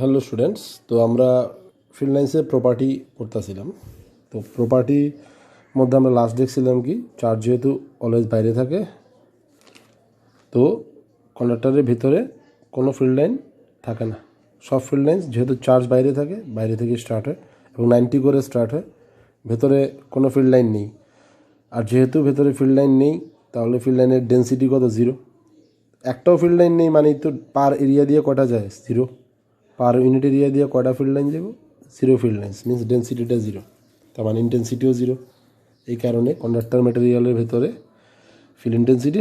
Hello students, তো আমরা field লাইন্সের property পড়তেছিলাম। তো প্রপার্টির মধ্যে আমরা লাস্ট দেখছিলাম কি, চার্জ যেহেতু অলওয়েজ বাইরে থাকে, তো কন্ডাক্টরের ভিতরে কোনো ফিল্ড লাইন থাকে না। সব ফিল্ড লাইন্স যেহেতু চার্জ বাইরে থাকে, বাইরে থেকে স্টার্ট হয় এবং 90 করে স্টার্ট হয়, ভেতরে কোনো ফিল্ড লাইন নেই। আর যেহেতু ভেতরে ফিল্ড লাইন নেই, তাহলে ফিল্ড লাইনের ডেন্সিটি কত? 0। একটাও ফিল্ড লাইন নেই মানে তো পার এরিয়া দিয়ে কটা যায়? 0। পার ইউনিট এরিয়া দিয়ে কয়টা ফিল্ড লাইন যাব? 0 ফিল্ড লাইন্স, মিনস ডেন্সিটিটা 0, তার মানে ইন্টেন্সিটিও 0। এই কারণে কন্ডাক্টর ম্যাটেরিয়ালের ভেতরে ফিল্ড ইন্টেন্সিটি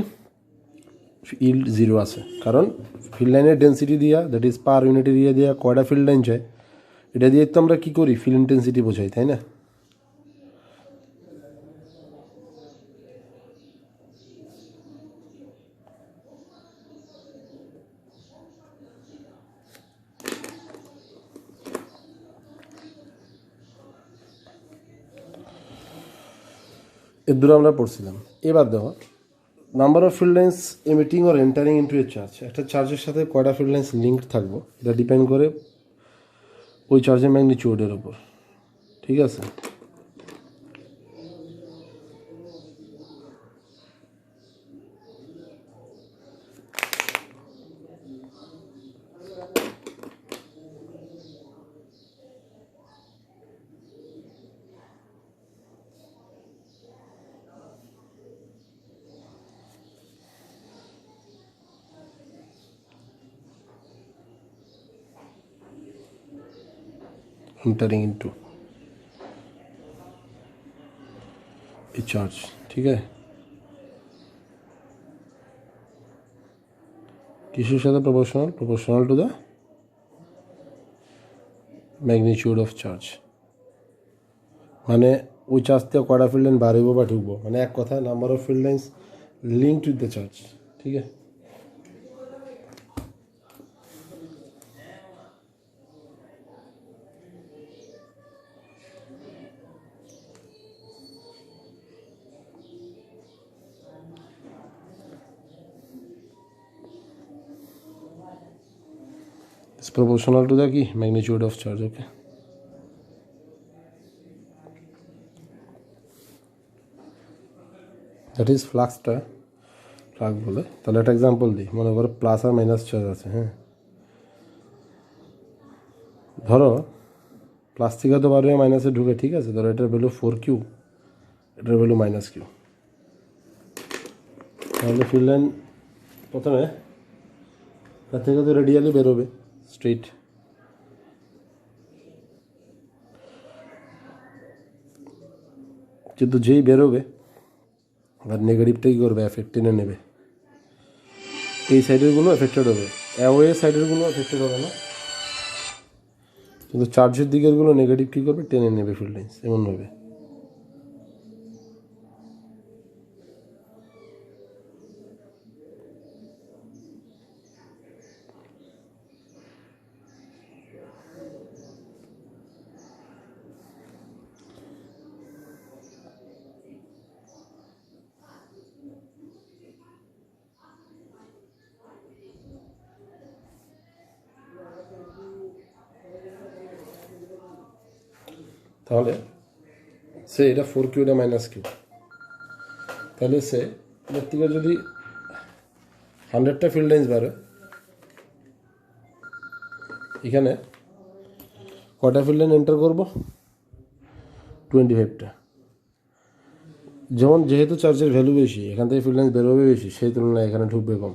ইল্ড 0 আছে, কারণ ফিল্ড লাইনের ডেন্সিটি দিয়া, that is per unit area দিয়া কয়টা ফিল্ড লাইন যায়, এটা দিয়ে তো আমরা কী করি? ফিল্ড ইন্টেন্সিটি বোঝাই, তাই না? এর দূরে আমরা পড়ছিলাম। এবার দেখো, number of field lines emitting or entering into a charge. একটা চার্জের সাথে কয়টা ফিল্ড লাইন্স লিঙ্ক থাকবো, এটা ডিপেন্ড করে ওই চার্জের ম্যাগনিটিউডের ওপর। ঠিক আছে? एंटरिंग इनटू ए चार्ज। ठीक है, किसের সাথে proportional to the magnitude of charge। মানে ওই চার্জ থেকে কয়টা ফিল্ড লাইন বার হইব বা ঢুকবো, মানে এক কথা number of field lines linked with the charge. ঠিক আছে, it's proportional to the কি magnitude of charge। Okay, that is ফ্লাক্সটা ফ্লাক্স বলে। তাহলে একটা এক্সাম্পল দিই, মনে করো প্লাস আর মাইনাস চার্জ আছে। হ্যাঁ, ধরো প্লাস থেকে তো বার হয়ে মাইনাসে ঢুকে। ঠিক আছে, ধরো এটার ভ্যালু 4Q, এটার ভ্যালু -Q। তাহলে ফিল্ড লাইন প্রথমে তার থেকে তো রেডিয়ালি বেরোবে স্ট্রেট, কিন্তু যেই বেরোবে আবার নেগেটিভটা কী করবে? এফেক্ট টেনে নেবে। এই সাইডেরগুলো এফেক্টেড হবে, অ্যাওয়ে সাইডেরগুলো এফেক্টেড হবে না, কিন্তু চার্জের দিকেরগুলো নেগেটিভ কী করবে? টেনে নেবে ফিল্ড লাইন্স এমনভাবে। তাহলে সে এটা 4Q, এটা -Q। তাহলে সে এর থেকে যদি 100টা ফিল্ড লাইন্স বাড়ে, এখানে কটা ফিল্ড লাইন এন্টার করবো? 25টা। যেমন যেহেতু চার্জের ভ্যালু বেশি, এখান থেকে ফিল্ড লাইন্স বেরোবে বেশি, সেই তুলনায় এখানে ঢুকবে কম।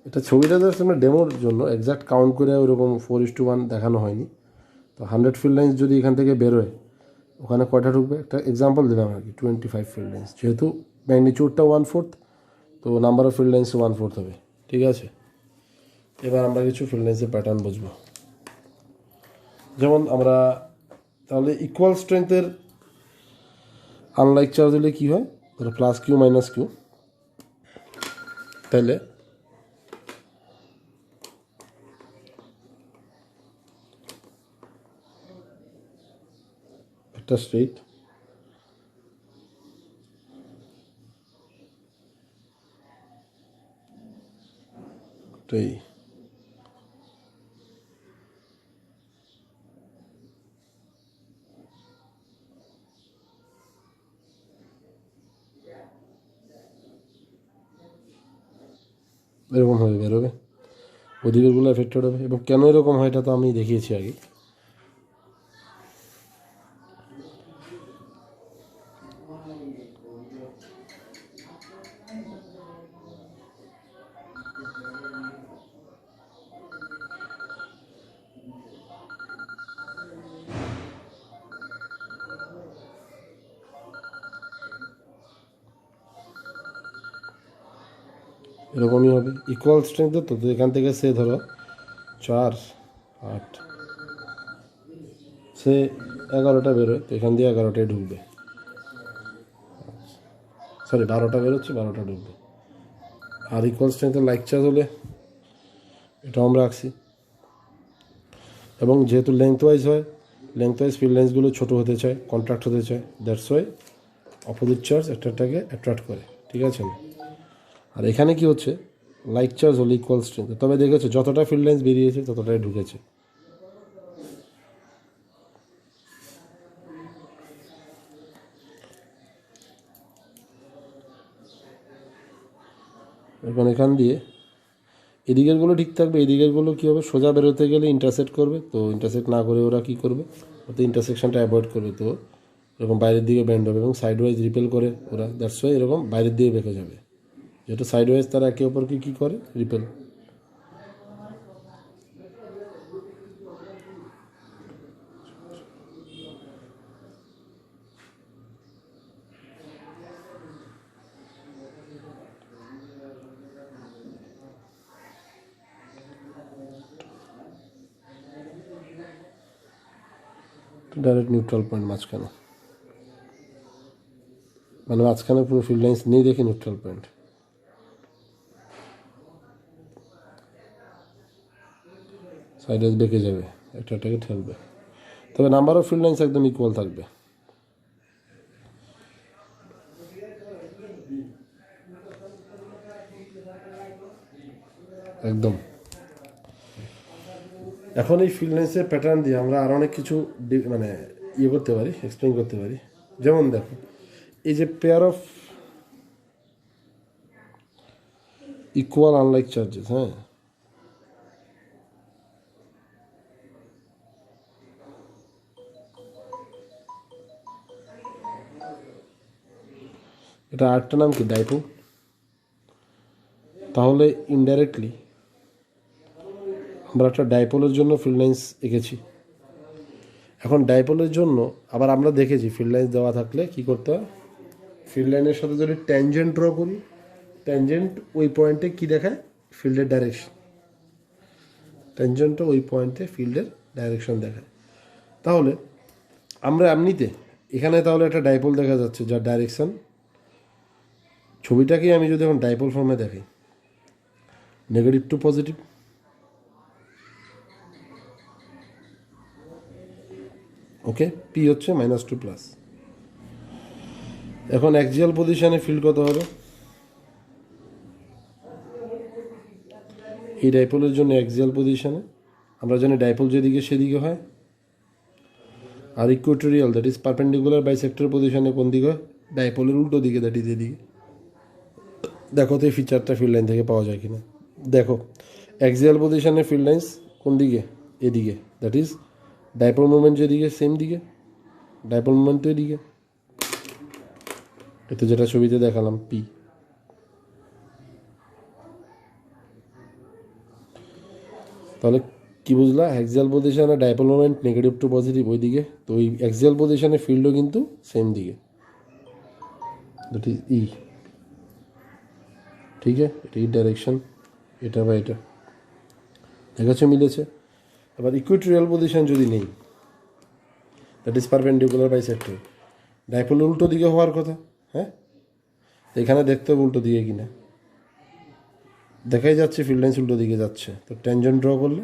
এটা ছবিটা জাস্ট আমরা ডেমোর জন্য এক্সাক্ট কাউন্ট করে ওরকম 4:1 দেখানো হয়নি। তো 100 ফিল্ড লাইন্স যদি এখান থেকে বেরোয়, ওখানে কয়টা ঢুকবে? একটা এক্সাম্পল দিলাম আর কি, 25 ফিল্ড লাইন্স। যেহেতু ম্যাগনিটিউডটা 1/4, তো নাম্বার অফ ফিল্ড লাইন্স 1/4 হবে। ঠিক আছে, এবার আমরা কিছু ফিল্ড লাইন্সের প্যাটার্ন বুঝবো। যেমন আমরা তাহলে ইকুয়াল স্ট্রেংথের আনলাইক চার্জ হলে কী হয়? ধরো +Q -Q, তাহলে একটা স্ট্রেট এই এরকম হয়ে বেরোবে, ওদিকেরগুলো এফেক্টেড হবে। এবং কেন এরকম হয় এটা তো আমি দেখিয়েছি আগে। এরকমই হবে, ইকুয়াল স্ট্রেংথ তো। তো এখান থেকে সে ধরো 4 8, সে 11টা বেরোয়, তো এখান দিয়ে 11টায় ঢুকবে, সরি 12টা বেরোচ্ছে, 12টা ঢুকবে। আর ইকুয়াল স্ট্রেংথের লাইক চার্জ হলে এটাও আমরা আঁকছি। এবং যেহেতু লেংথ ওয়াইজ হয়, লেংথ ওয়াইজ ফিল্ড লাইন্সগুলো ছোটো হতে চায়, কন্ট্রাক্ট হতে চায়, দ্যাটস ওয়াই অপোজিট চার্জ একটাকে অ্যাট্রাক্ট করে, ঠিক আছে না? আর এখানে কি হচ্ছে, লাইক চার্জ হলে ইকুয়াল স্ট্রেংথ, তবে দেখেছো যতটা ফিল্ড লাইন্স বেরিয়েছে ততটাই ঢুকেছে। এখন এখান দিয়ে এদিকেরগুলো ঠিক থাকবে, এদিকেরগুলো কী হবে, সোজা বেরোতে গেলে ইন্টারসেক্ট করবে, তো ইন্টারসেক্ট না করে ওরা কী করবে, ওতে ইন্টারসেকশনটা অ্যাভয়েড করবে, তো এরকম বাইরের দিকে ব্যান্ড হবে এবং সাইড ওয়াইজ রিপেল করে ওরা, দ্যাটস ওয়াই এরকম বাইরের দিকে বেঁকে যাবে, যেহেতু সাইড ওয়াইজ তারা একে অপরকে কী করে, রিপেল। ডাইরেক্ট নিউট্রাল পয়েন্ট মাঝখানে, মানে মাঝখানে পুরো ফিল্ড লাইন্স নেই দেখে নিউট্রাল পয়েন্ট। সাইড ওয়াইজ বেঁকে যাবে, একটাকে ঠেলবে, তবে নাম্বার অফ ফিল্ড লাইন্স একদম ইকুয়াল থাকবে। একদম। এখন এই ফিল্ড লাইন্সের প্যাটার্ন দিয়ে আমরা আর অনেক কিছু মানে ইয়ে করতে পারি, এক্সপ্লেন করতে পারি। যেমন দেখো, এই যে pair of equal unlike charges, হ্যাঁ, এটা আরেকটা নাম কি, ডাইপোল। তাহলে ইনডাইরেক্টলি আমরা একটা ডাইপোলের জন্য ফিল্ড লাইন্স এঁকেছি। এখন ডাইপোলের জন্য আবার আমরা দেখেছি ফিল্ড লাইন্স দেওয়া থাকলে কি করতে হয়, ফিল্ড লাইনের সাথে যদি ট্যানজেন্ট ড্র করি, ট্যানজেন্ট ওই পয়েন্টে কি দেখায়, ফিল্ডের ডাইরেকশন, ট্যানজেন্টও ওই পয়েন্টে ফিল্ডের ডাইরেকশন দেখায়। তাহলে আমরা এমনিতে এখানে তাহলে একটা ডাইপোল দেখা যাচ্ছে যার ডাইরেকশন, ছবিটাকেই আমি যদি এখন ডাইপোল ফর্মে দেখি, negative to positive, okay, P হচ্ছে -2+। এখন অ্যাক্সিয়াল পজিশনে ফিল্ড কত হবে, এই ডাইপোলের জন্য অ্যাক্সিয়াল পজিশনে আমরা জানি ডাইপোল যেদিকে সেদিকে হয়, আর equatorial that is perpendicular bisector পজিশনে কোন দিকে হয়, ডাইপোলের উল্টো দিকে, দ্যাট ইজ এদিকে। দেখো তো এই ফিচারটা ফিল্ড লাইন থেকে পাওয়া যায় কিনা। দেখো অ্যাক্সিয়াল পজিশনে ফিল্ড লাইন্স কোন দিকে, এদিকে, দ্যাট ইজ ডাইপোল মুভমেন্ট যেদিকে সেম দিকে, ডাইপোল মুভমেন্ট তো এদিকে, এতে যেটা ছবিতে দেখালাম পি। তাহলে কি বুঝলা, অ্যাক্সিয়াল পজিশনে dipole moment negative to positive ওই দিকে, তো ওই অ্যাক্সিয়াল পজিশনে ফিল্ডও কিন্তু সেম দিকে, দ্যাট ইজ ই। ঠিক আছে, এটা ই ডাইরেকশন, এটা বা এটা দেখাচ্ছে মিলেছে। এবার ইকুয়েটোরিয়াল পজিশন যদি নেই, that is perpendicular bisector, dipole উল্টো দিকে হওয়ার কথা, হ্যাঁ, এখানে দেখতে হবে উল্টো দিকে কিনা, দেখাই যাচ্ছে ফিল্ড লাইন্স উল্টো দিকে যাচ্ছে, তো ট্যানজেন্ট ড্র করলে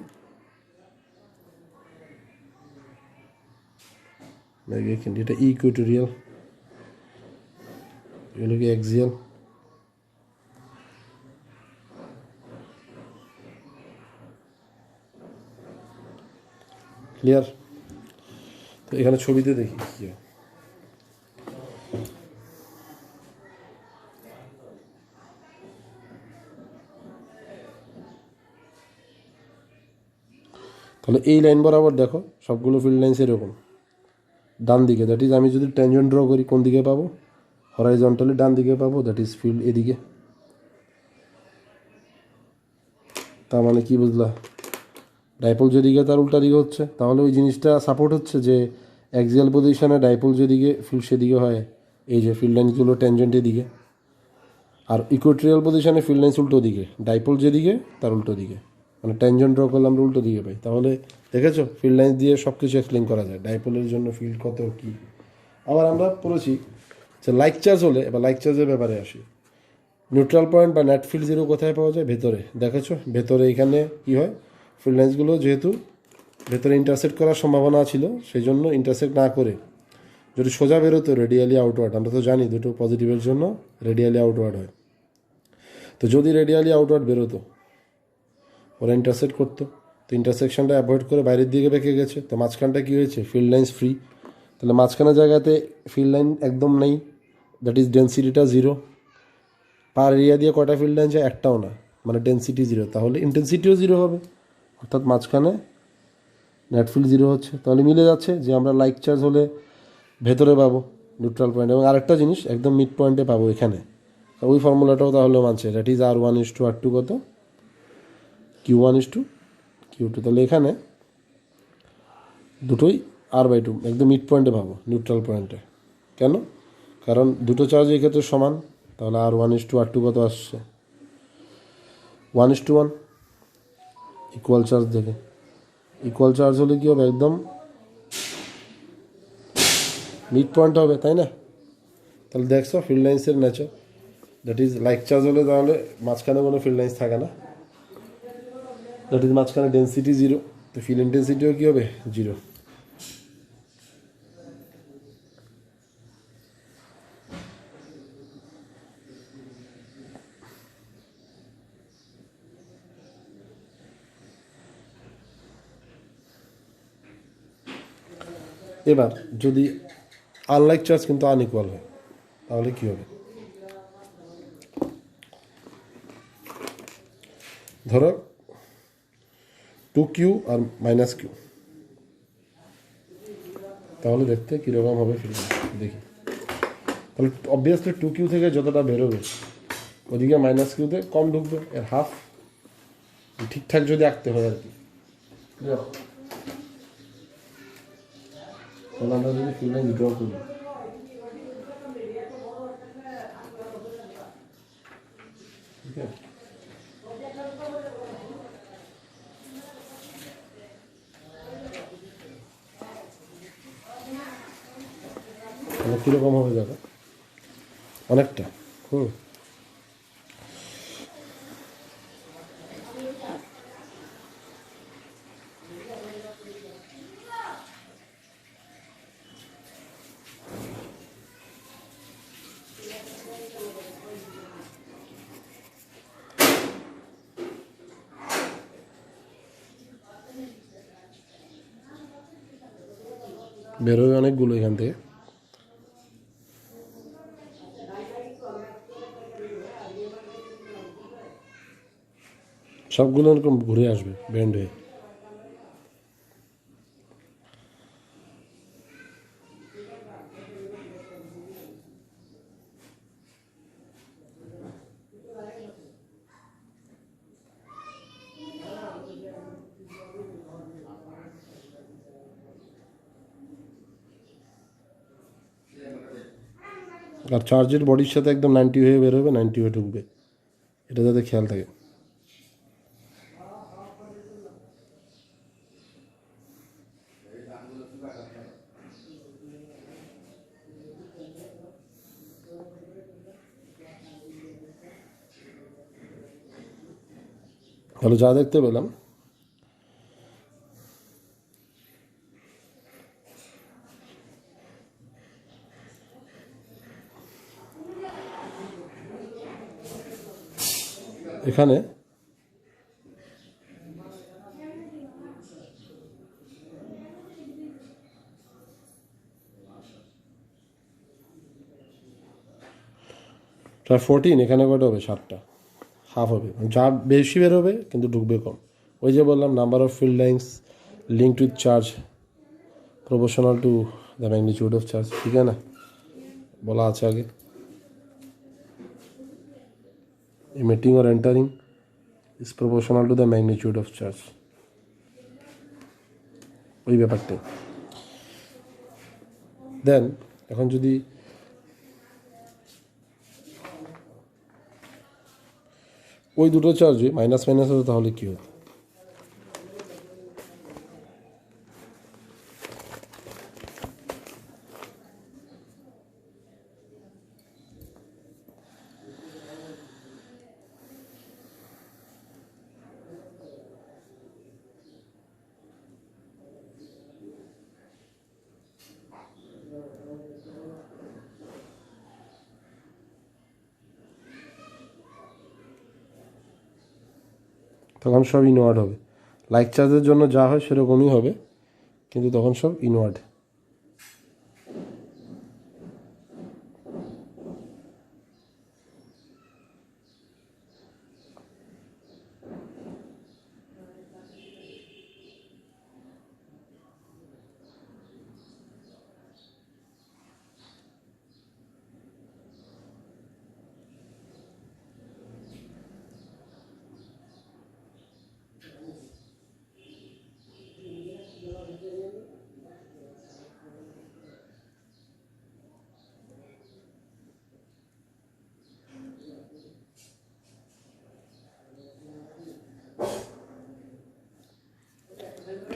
এটা ইকুয়েটোরিয়াল, এগুলো কি অ্যাক্সিয়াল। ক্লিয়ার? তো এখানে ছবিতে দেখি কি হয়। তাহলে এই লাইন বরাবর দেখো সবগুলো ফিল্ড লাইন্স এরকম ডান দিকে, দ্যাট ইজ আমি যদি ট্যানজেন্ট ড্র করি কোন দিকে পাবো, হরাইজন্টালি ডান দিকে পাবো, দ্যাট ইজ ফিল্ড এদিকে। তার মানে কি বুঝলা, ডাইপোল যেদিকে তার উল্টা দিকে হচ্ছে, তাহলে ওই জিনিসটা সাপোর্ট হচ্ছে যে অ্যাক্সিয়াল পজিশনে ডাইপোল যেদিকে ফিল্ড সেদিকে হয়, এই যে ফিল্ড লাইনগুলো ট্যানজেন্টের দিকে, আর ইকুয়েটরিয়াল পজিশনে ফিল্ড লাইন্স উল্টো দিকে, ডাইপোল যেদিকে তার উল্টো দিকে, মানে ট্যানজেন্ট ড্র করলে আমরা উল্টো দিকে পাই। তাহলে দেখেছো ফিল্ড লাইন্স দিয়ে সব কিছু এক্সপ্লেন করা যায়, ডাইপোলের জন্য ফিল্ড কত কী। আবার আমরা পড়েছি যে লাইক চার্জ হলে, এবার লাইক চার্জের ব্যাপারে আসি। নিউট্রাল পয়েন্ট বা নেট ফিল্ড জিরো কোথায় পাওয়া যায়, ভেতরে। দেখেছো ভেতরে এখানে কী হয়, ফিল্ড লাইন্সগুলো যেহেতু ভেতরে ইন্টারসেক্ট করার সম্ভাবনা ছিল, সেই জন্য ইন্টারসেক্ট না করে যদি সোজা বেরোতো রেডিয়ালি আউটওয়ার্ড, আমরা তো জানি দুটো পজিটিভের জন্য রেডিয়ালি আউটওয়ার্ড হয়, তো যদি রেডিয়ালি আউটওয়ার্ড বেরোতো ওরা ইন্টারসেক্ট করতো, তো ইন্টারসেকশনটা অ্যাভয়েড করে বাইরের দিকে বেঁকে গেছে, তো মাঝখানটা কী হয়েছে, ফিল্ড লাইন্স ফ্রি। তাহলে মাঝখানের জায়গাতে ফিল্ড লাইন একদম নেই, দ্যাট ইজ ডেন্সিটিটা জিরো। পার এরিয়া দিয়ে কয়টা ফিল্ড লাইন যায়, একটাও না, মানে ডেন্সিটি জিরো, তাহলে ইন্টেন্সিটিও জিরো হবে, অর্থাৎ মাঝখানে নেট ফিল্ড জিরো হচ্ছে। তাহলে মিলে যাচ্ছে যে আমরা লাইক চার্জ হলে ভেতরে পাবো নিউট্রাল পয়েন্ট, এবং আরেকটা জিনিস একদম মিড পয়েন্টে পাবো এখানে, ওই ফর্মুলাটাও তাহলে মানছে, দ্যাট ইজ R1:R2 কত, Q1:Q2। তাহলে এখানে দুটোই R/2 একদম মিড পয়েন্টে পাবো নিউট্রাল পয়েন্টে। কেন? কারণ দুটো চার্জ এই ক্ষেত্রে সমান, তাহলে R1:R2 কত আসছে, 1:1, ইকুয়াল চার্জ দেখে। ইকুয়াল চার্জ হলে কী হবে, একদম মিড পয়েন্ট হবে, তাই না? তাহলে দেখছো ফিল্ড লাইন্সের nature, that is like charge হলে তাহলে মাঝখানে কোনো ফিল্ড লাইন্স থাকে না, দ্যাট ইজ মাঝখানে ডেন্সিটি জিরো, তো ফিল্ড ইন্টেন্সিটিও কী হবে, জিরো। এবার যদি আনলাইক চার্জ কিন্তু আনইকুয়াল হয়, তাহলে কী হবে, ধরো 2Q আর -Q, তাহলে দেখতে কীরকম হবে ফিল্ড, দেখি। তাহলে অবভিয়াসলি 2Q থেকে যতটা বেরোবে ওদিকে -Qতে কম ঢুকবে, এর হাফ, ঠিকঠাক যদি আঁকতে হয় আর কি। তাহলে আমরা যদি ফিল্ড লাইন ড্র করি, ঠিক আছে, তাহলে কীরকম হবে দেখো, অনেকটা বেরোবে অনেকগুলো এখান থেকে। সবগুলো এরকম ঘুরে আসবে ব্যান্ড হয়ে। আর চার্জের বডির সাথে একদম 90 হয়ে বেরোবে, 90 হয়ে ঢুকবে, এটা যাতে খেয়াল থাকে। তাহলে যা দেখতে পেলাম, এখানে প্রায় 14, এখানে কটা হবে, 7টা, হাফ হবে, যা বেশি বেরোবে কিন্তু ঢুকবে কম। ওই যে বললাম number of field lines linked with charge proportional to the magnitude of charge, ठीक है ना, बोला আছে আগে, emitting or entering is proportional to the magnitude of charge, ওই ব্যাপারটাই। দেন এখন যদি ওই দুটো চার্জে মাইনাস মাইনাস হতো তাহলে কী হতো? তখন সব ইনওয়ার্ড হবে। লাইক চার্জের জন্য যা হয় সেরকমই হবে, কিন্তু তখন সব ইনওয়ার্ড।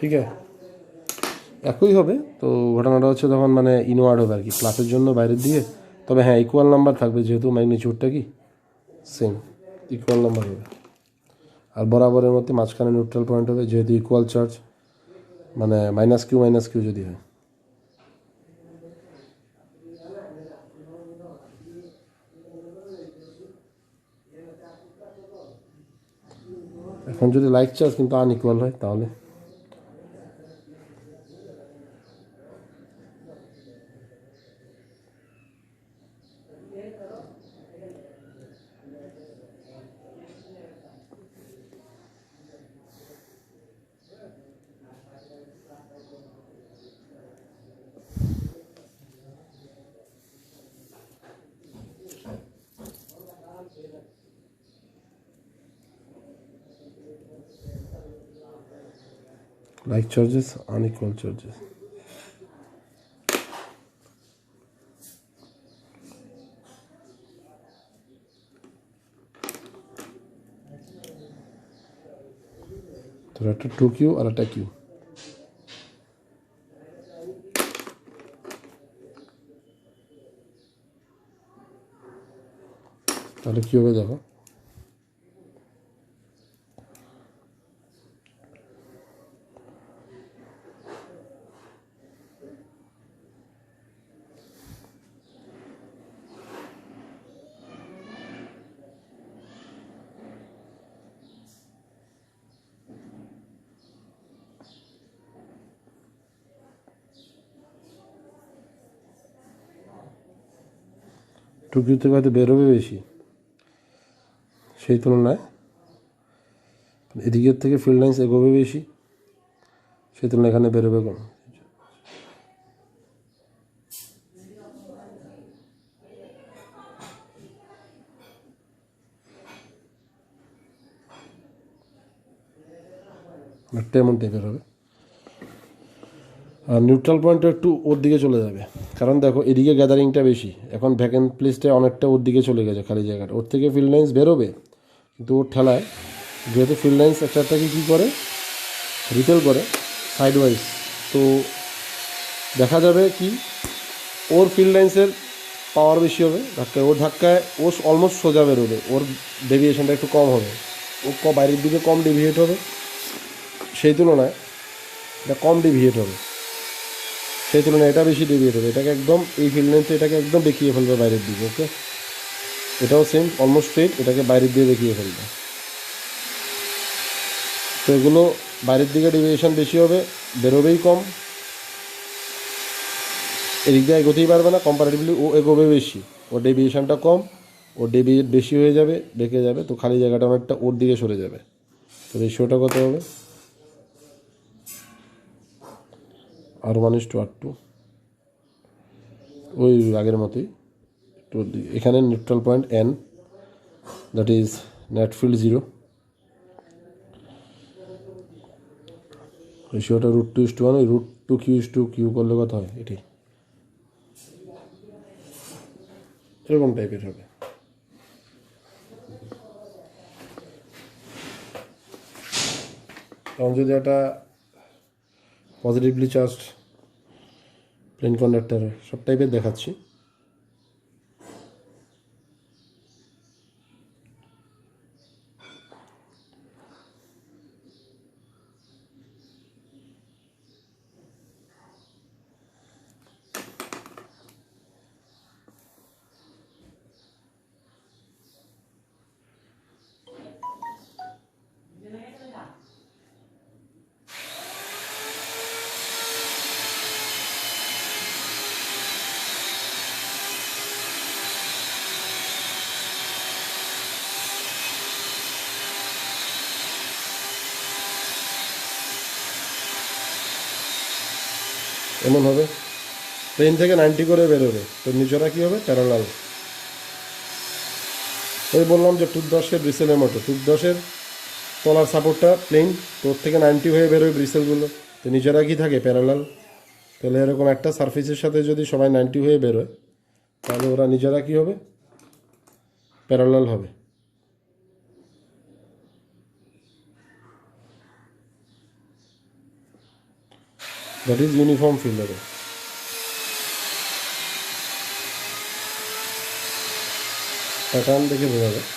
ঠিক আছে, একই হবে। তো ঘটনাটা হচ্ছে তখন মানে ইনওয়ার্ড হবে আর কি, প্লাসের জন্য বাইরের দিকে। তবে হ্যাঁ, ইকুয়াল নাম্বার থাকবে, যেহেতু ম্যাগনিটিউডটা কি সেম, ইকুয়াল নাম্বার হবে। আর বরাবরের মধ্যে মাঝখানে নিউট্রাল পয়েন্ট হবে, যেহেতু ইকুয়াল চার্জ, মানে মাইনাস কিউ যদি হয়। এখন যদি লাইক চার্জ কিন্তু আনইকুয়াল হয় তাহলে like charges, unequal charges. তো একটা 2Q আর একটা Q, তাহলে কি হবে দেখো, টুকিউ থেকে হয়তো বেরোবে বেশি, সেই তুলনায় এদিকের থেকে ফিল্ড লাইন্স এগোবে বেশি, সেই তুলনায় এখানে বেরোবে কম। একটা এমন টাইপের হবে। আর নিউট্রাল পয়েন্টটা একটু ওর দিকে চলে যাবে, কারণ দেখো এদিকে গ্যাদারিংটা বেশি, এখন ভ্যাকেন্ট প্লেসটা অনেকটা ওর দিকে চলে গেছে, খালি জায়গাটা, ওর থেকে ফিল্ড লাইন্স বেরোবে, কিন্তু ওর ঠেলায় যেহেতু ফিল্ড লাইন্স একটাকে কী করে রিপেল করে সাইড ওয়াইজ, তো দেখা যাবে কি ওর ফিল্ড লাইন্সের পাওয়ার বেশি হবে ধাক্কায়, ওর ধাক্কায় ও অলমোস্ট সোজা বেরোবে, ওর ডেভিয়েশনটা একটু কম হবে, ও বাইরের দিকে কম ডেভিয়েট হবে, সেই তুলনায় এটা কম ডেভিয়েট হবে, সেই তুলনায় এটা বেশি ডেভিয়েট হবে, এটাকে একদম এই ফিল্ড লাইন্সে এটাকে একদম বেঁকিয়ে ফেলবে বাইরের দিকে। ওকে, এটাও সেম অলমোস্ট স্ট্রেট, এটাকে বাইরের দিকে বেঁকিয়ে ফেলবে। তো এগুলো বাইরের দিকে ডেভিয়েশন বেশি হবে, বেরোবেই কম, এদিক দিয়ে এগোতেই পারবে না, কম্পারেটিভলি ও এগোবে বেশি, ওর ডেভিয়েশনটা কম, ওর ডেভিয়েট বেশি হয়ে যাবে, বেঁকে যাবে, তো খালি জায়গাটা অনেকটা ওর দিকে সরে যাবে। তো রেশিওটা কত হবে? R1:R2, ওই আগের মতোই। তো এখানে neutral point N, that is net field 0, রেশিওটা √2:1, ওই √2Q করলে কত হয় এটি, এরকম টাইপের হবে। তখন যদি একটা পজিটিভলি চার্জড প্লেন কন্ডাক্টর সব টাইপের দেখাচ্ছি। এমন হবে, প্লেন থেকে 90 করে বেরোবে, তো নিচেরা কী হবে, প্যারালাল। ওই বললাম যে টুথব্রাশের ব্রিসেলের মতো, টুথব্রাশের তলার সাপোর্টটা প্লেন, তোর থেকে 90 হয়ে বেরোয় ব্রিসেলগুলো, তো নিচেরা কি থাকে, প্যারালাল। তাহলে এরকম একটা সারফেসের সাথে যদি সবাই 90 হয়ে বেরোয়, তাহলে ওরা নিজেরা কী হবে, প্যারালাল হবে। দ্যাট ইজ ইউনিফর্ম ফিল্ড হবে। প্যাটার্ন দেখে বোঝা যায়।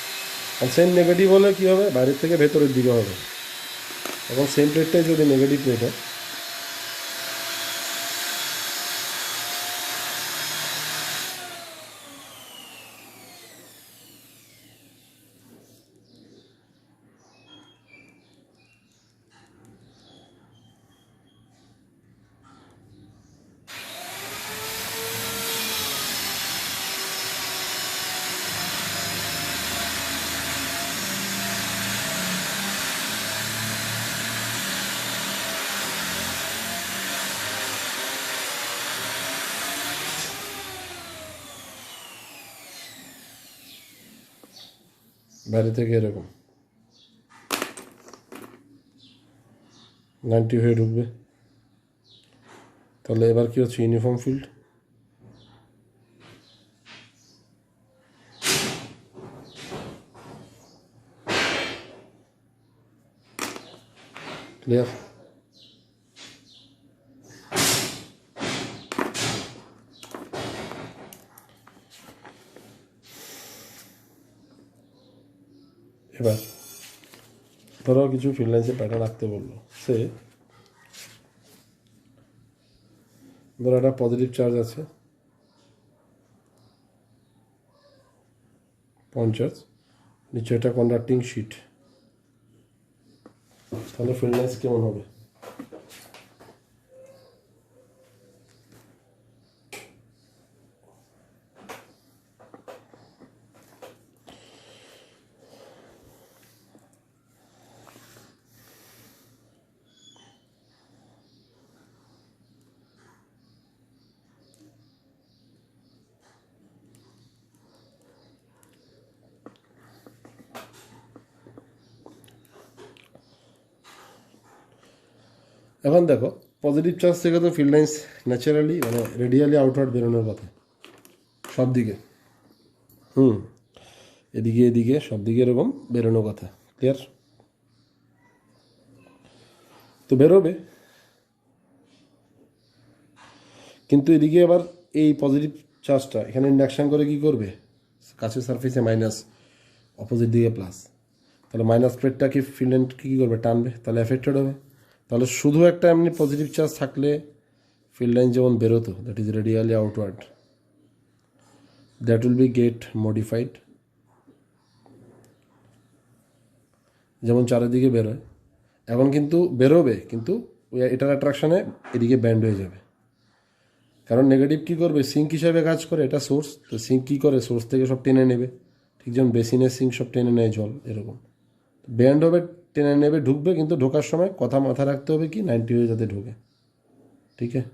আর সেম নেগেটিভ হলে কী হবে, বাইরের থেকে ভেতরের দিকে হবে। এখন সেম প্লেটটাই যদি নেগেটিভ প্লেট হয়, বাইরে থেকে এরকম 90 হয়ে ঢুকবে। তাহলে এবার কি হচ্ছে, ইউনিফর্ম ফিল্ড। ক্লিয়ার। এবার ধরো কিছু ফিল্ড লাইন্সের প্যাটার্ন আঁকতে বললো, সে ধরো একটা পজিটিভ চার্জ আছে, পয়েন্ট চার্জ, নিচে একটা কন্ডাক্টিং শিট, তাহলে ফিল্ড লাইন্স কেমন হবে। এখন দেখো, পজিটিভ চার্জ থেকে তো ফিল্ড লাইন্স ন্যাচারালি মানে রেডিয়ালি আউটওয়ার্ড বেরোনোর কথা সব দিকে, এদিকে এদিকে সব দিকে এরকম বেরোনোর কথা। ক্লিয়ার। তো বেরোবে, কিন্তু এদিকে আবার এই পজিটিভ চার্জটা এখানে ইন্ডাকশান করে কি করবে, কাছের সারফেসে মাইনাস, অপোজিট দিকে প্লাস, তাহলে মাইনাস প্লেটটা কি ফিল্ড লাইন কী করবে, টানবে, তাহলে এফেক্টেড হবে। তাহলে শুধু একটা এমনি পজিটিভ চার্জ থাকলে ফিল্ড লাইন যেমন বেরোতো, that is radially outward, that will be get modified, যেমন চারিদিকে বেরোয়। এখন কিন্তু বেরোবে, কিন্তু ওই এটার অ্যাট্রাকশানে এদিকে ব্যান্ড হয়ে যাবে, কারণ নেগেটিভ কী করবে, সিঙ্ক হিসাবে কাজ করে, এটা সোর্স, তো সিঙ্ক কী করে, সোর্স থেকে সব টেনে নেবে, ঠিক যেমন বেসিনের সিঙ্ক সব টেনে নেয় জল, এরকম ব্যান্ড হবে, টেনে নেবে, ঢুকবে, কিন্তু ঢোকার সময় কথা মাথায় রাখতে হবে কি 90 হয়ে যাতে ঢোকে। ठीक है।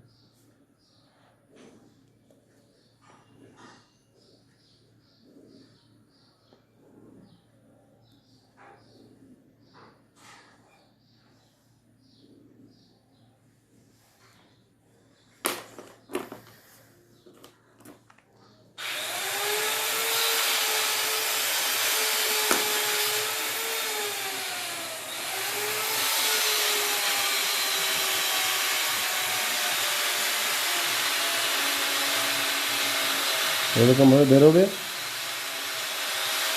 এরকমভাবে বেরোবে,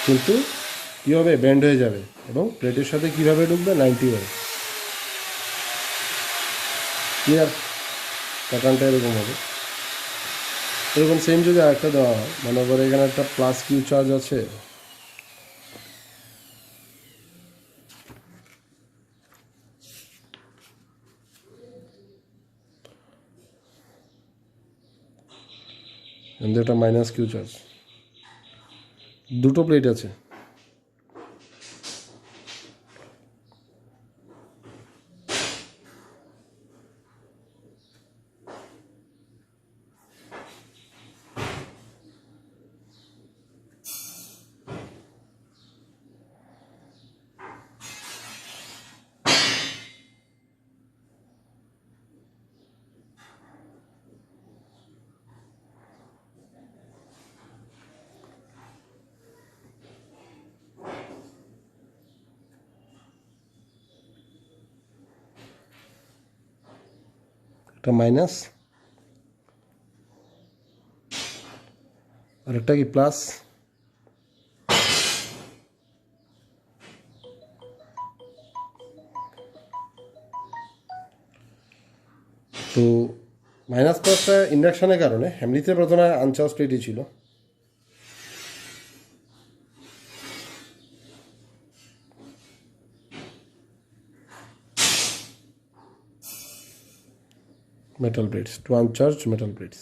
কিন্তু কী হবে, ব্যান্ড হয়ে যাবে এবং প্লেটের সাথে কীভাবে ঢুকবে 90 হয়। ক্লিয়ার? প্যাটার্নটা এরকম হবে। এরকম সেম যদি আরেকটা দেওয়া হয়, মনে করে এখানে একটা প্লাস কিউ চার্জ আছে, একটা মাইনাস কিউ চার্জ, দুটো প্লেট আছে। একটা মাইনাস আর একটা কি প্লাস। তো মাইনাস প্লাসটা ইন্ডাকশনের কারণে, এমনিতে প্রথমে আনচার্জ প্লেটই ছিল, metal plates, two uncharged metal plates.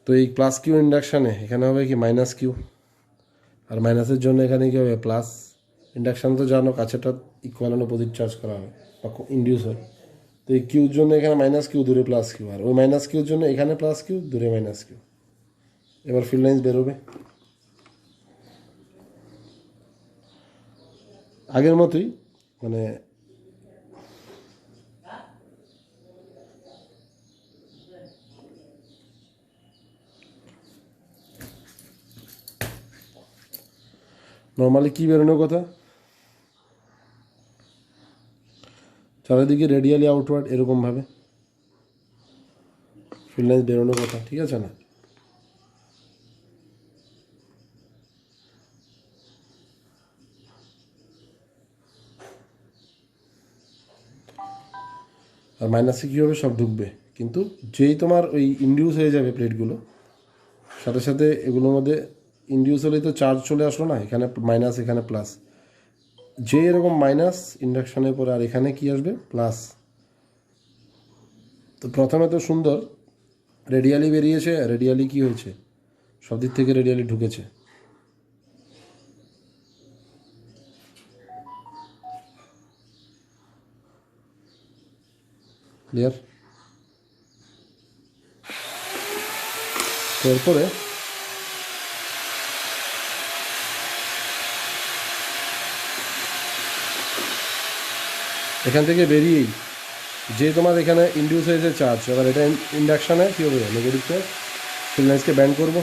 তো এই প্লাস কিউ ইন্ডাকশানে এখানে হবে কি মাইনাস কিউ, আর মাইনাসের জন্য এখানে কী হবে প্লাস। ইন্ডাকশান তো জানো কাছেটা ইকুয়াল অ্যান্ড অপোজিট চার্জ করা হয় বা ইন্ডিউস হয়। তো এই কিউর জন্য এখানে মাইনাস কিউ, দূরে প্লাস কিউ, আর ওই মাইনাস কিউর জন্য এখানে প্লাস কিউ, দূরে মাইনাস কিউ। এবার ফিল্ড লাইন্স বেরোবে আগের মতোই, মানে নর্মালি কী বেরোনোর কথা, চারিদিকে রেডিয়ালি আউটওয়ার্ড এরকমভাবে ফিল্ড লাইন্স বেরোনোর কথা, ঠিক আছে না? আর মাইনাসে কী হবে, সব ঢুকবে, কিন্তু যেই তোমার ওই ইন্ডিউস হয়ে যাবে প্লেটগুলো, সাথে সাথে এগুলোর মধ্যে ইন্ডিউস হলেই তো চার্জ চলে আসলো না, এখানে মাইনাস এখানে প্লাস, যে এরকম মাইনাস ইন্ডাকশানের পরে আর এখানে কি আসবে প্লাস। তো প্রথমে তো সুন্দর রেডিয়ালি বেরিয়েছে, রেডিয়ালি কি হয়েছে, সব দিক থেকে রেডিয়ালি ঢুকেছে। ক্লিয়ার? তো এরপরে এখান থেকে বেরিয়েই যে তোমার এখানে ইন্ডিউস হয়েছে চার্জ, এবার এটা ইন্ডাকশানে কী হবে, নেগেটিভ চার্জ, ফিল্ড লাইন্সকে ব্যান্ড করবো,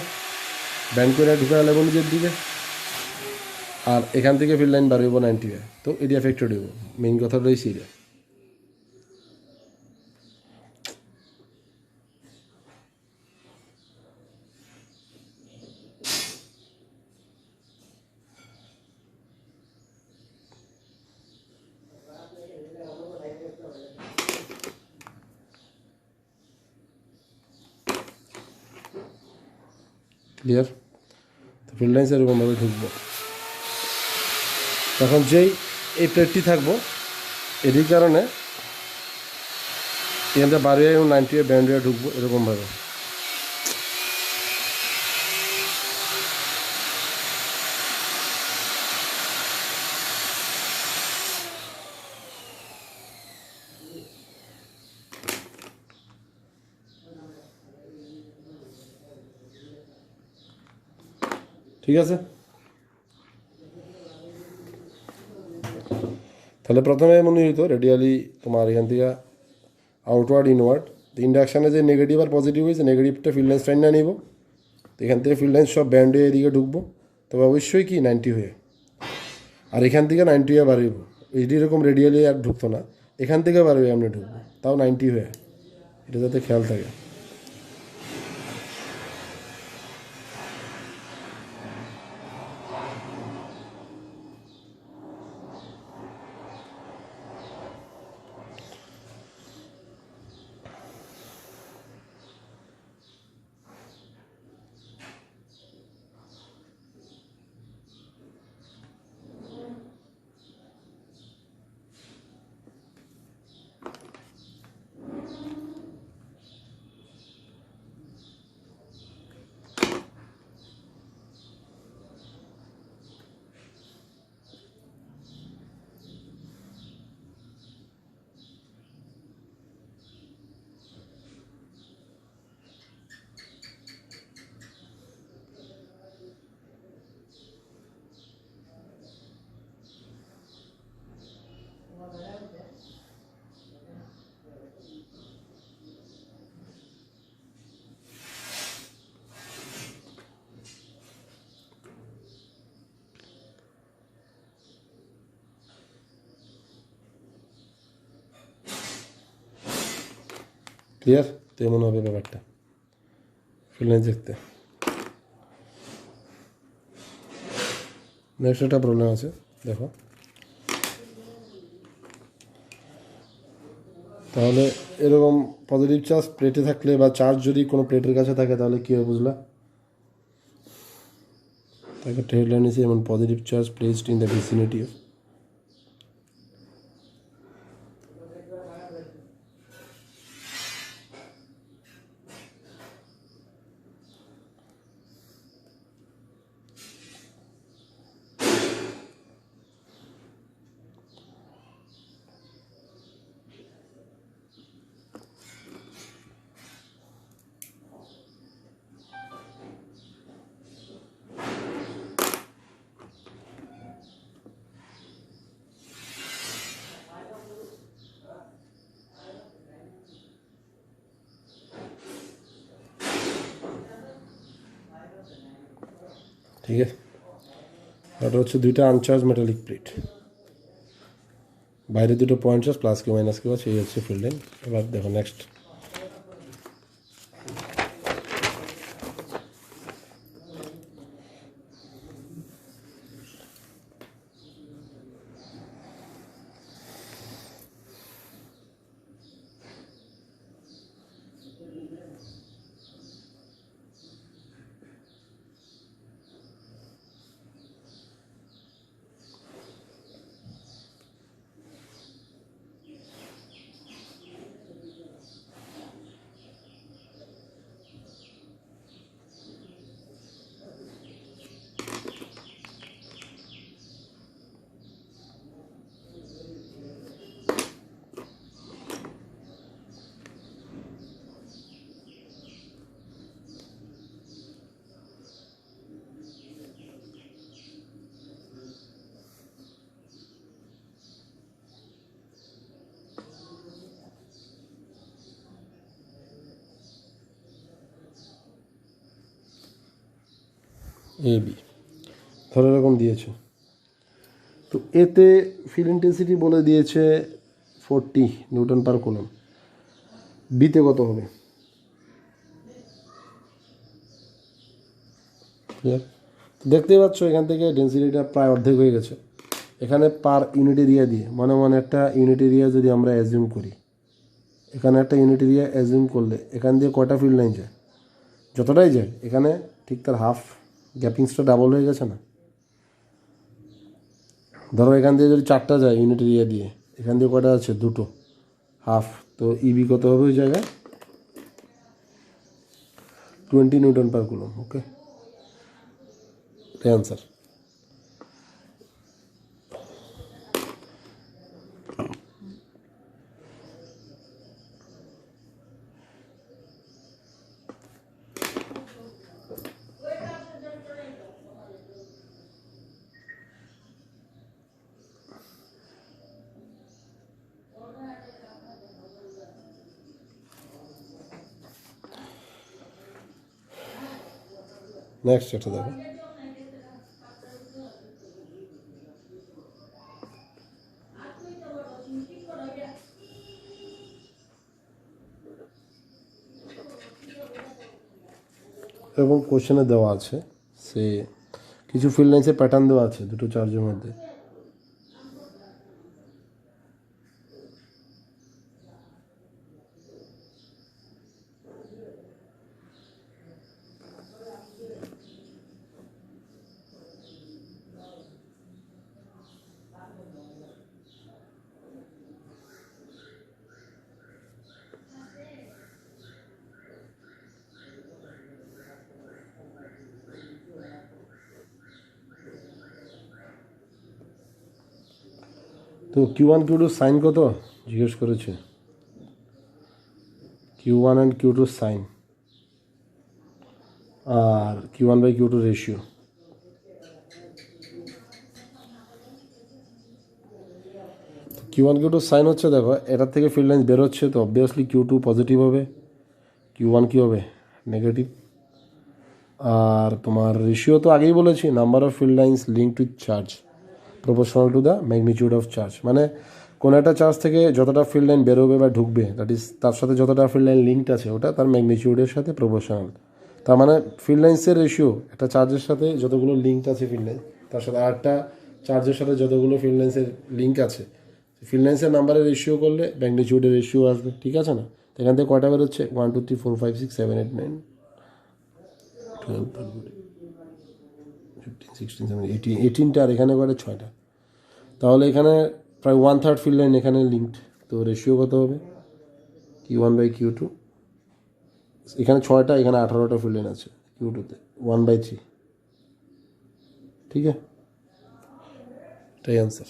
ব্যান্ড করে ঢুকে গেলে নিজের দিকে, আর এখান থেকে ফিল্ড লাইন বার হইব 90 হয়। তো এটি এফেক্টেড হইব, মেইন কথা রয়েছে এটা। ক্লিয়ার? তো ফিল্ড লাইন্স এরকমভাবে ঢুকবো। তখন যেই এই প্লেটটি থাকবো, এরই কারণে এখানটা বাড়িয়ে 90 ব্যান্ড হয়ে ঢুকবো এরকমভাবে। ঠিক আছে, তাহলে প্রথমে মনে হইতো রেডিয়ালি তোমার এখান থেকে আউটওয়ার্ড ইনওয়ার্ড, ইন্ডাকশানে যে নেগেটিভ আর পজিটিভ হয়েছে, নেগেটিভটা ফিল্ড লাইন্স টাইন না নিব, তো এখান থেকে ফিল্ড লাইন্স সব ব্যান্ড হয়ে এদিকে ঢুকবো, তবে অবশ্যই কি 90 হয়ে, আর এখান থেকে 90 হয়ে বাড়িব, এইটি এরকম রেডিয়ালি আর ঢুকতো না, এখান থেকে বাড়বে আমরা ঢুকবো, তাও 90 হয়ে, এটা যাতে খেয়াল থাকে। ক্লিয়ার? তো এমন হবে ব্যাপারটা ফিল্ড লাইন্স দেখতে। নেক্সট একটা প্রবলেম আছে, দেখো, তাহলে এরকম পজিটিভ চার্জ প্লেটে থাকলে বা চার্জ যদি কোনো প্লেটের কাছে থাকে তাহলে কী হবে বুঝলা? তাকে হেডলাইন is এমন positive charge placed in the vicinity of, ঠিক আছে? ওটা হচ্ছে দুইটা আনচার্জ মেটালিক প্লেট, বাইরে দুটো point charge plus Q minus Q আছে, এই হচ্ছে ফিল্ড লাইন। এবার দেখো নেক্সট, এ বি ধরো এরকম দিয়েছে, তো এতে ফিল্ড ইন্টেন্সিটি বলে দিয়েছে 40 নিউটন পার কুলম, বিতে কত হবে? দেখতেই পাচ্ছ এখান থেকে ডেন্সিটিটা প্রায় অর্ধেক হয়ে গেছে। এখানে পার ইউনিট এরিয়া দিয়ে মনে মনে একটা ইউনিট এরিয়া যদি আমরা অ্যাজিউম করি, এখানে একটা ইউনিট এরিয়া অ্যাজিউম করলে এখান দিয়ে কয়টা ফিল্ড লাইন যায়? যতটাই যায় এখানে ঠিক তার হাফ, গ্যাপিংসটা ডাবল হয়ে গেছে না? ধরো এখান দিয়ে যদি 4টা যায় ইউনিট এরিয়া দিয়ে, এখান দিয়ে কয়টা আছে? 2টো, হাফ। তো ইবি কত হবে ওই জায়গায়? 20 নিউটন পার কুলম। ওকে, এটাই অ্যান্সার। নেক্সট এটা দেখো, এবং কোশ্চেনে দেওয়া আছে সে কিছু ফিল্ড লাইন্সের প্যাটার্ন দেওয়া আছে দুটো চার্জের মধ্যে। তো Q1 Q2 সাইন কত জিজ্ঞেস করেছে, Q1 অ্যান্ড Q2 সাইন আর Q1/Q2 ratio. Q1 Q2 sign হচ্ছে দেখো এটার থেকে ফিল্ড লাইন্স বেরোচ্ছে, তো অবভিয়াসলি Q2 পজিটিভ হবে, Q1 কী হবে নেগেটিভ। আর তোমার রেশিও তো আগেই বলেছি, number of field lines linked with charge proportional to the magnitude of charge. মানে কোনো একটা চার্জ থেকে যতটা ফিল্ড লাইন বেরোবে বা ঢুকবে, দ্যাট ইজ তার সাথে যতটা ফিল্ড লাইন লিঙ্কড আছে ওটা তার ম্যাগনিটিউডের সাথে প্রপোর্শনাল। তার মানে ফিল্ড লাইন্সের রেশিও একটা চার্জের সাথে যতগুলো লিঙ্ক আছে ফিল্ড লাইন, তার সাথে আরেকটা চার্জের সাথে যতগুলো ফিল্ড লাইন্সের লিঙ্ক আছে, ফিল্ড লাইন্সের নাম্বারের রেশিও করলে ম্যাগনিটিউডের রেশিও আসবে, ঠিক আছে না? তো এখান থেকে কয়টা বেরোচ্ছে 1 2 3 4 5 6 7 8 9 12 13 15 16 17 18 18টা, আর এখানে করে 6টা। তাহলে এখানে প্রায় 1/3 ফিল্ড লাইন এখানে লিঙ্কড, তো রেশিও কত হবে Q1/Q2, এখানে 6টা এখানে 18টা ফিল্ড লাইন আছে Q2তে 1/3, ঠিক আছে, এটাই অ্যান্সার।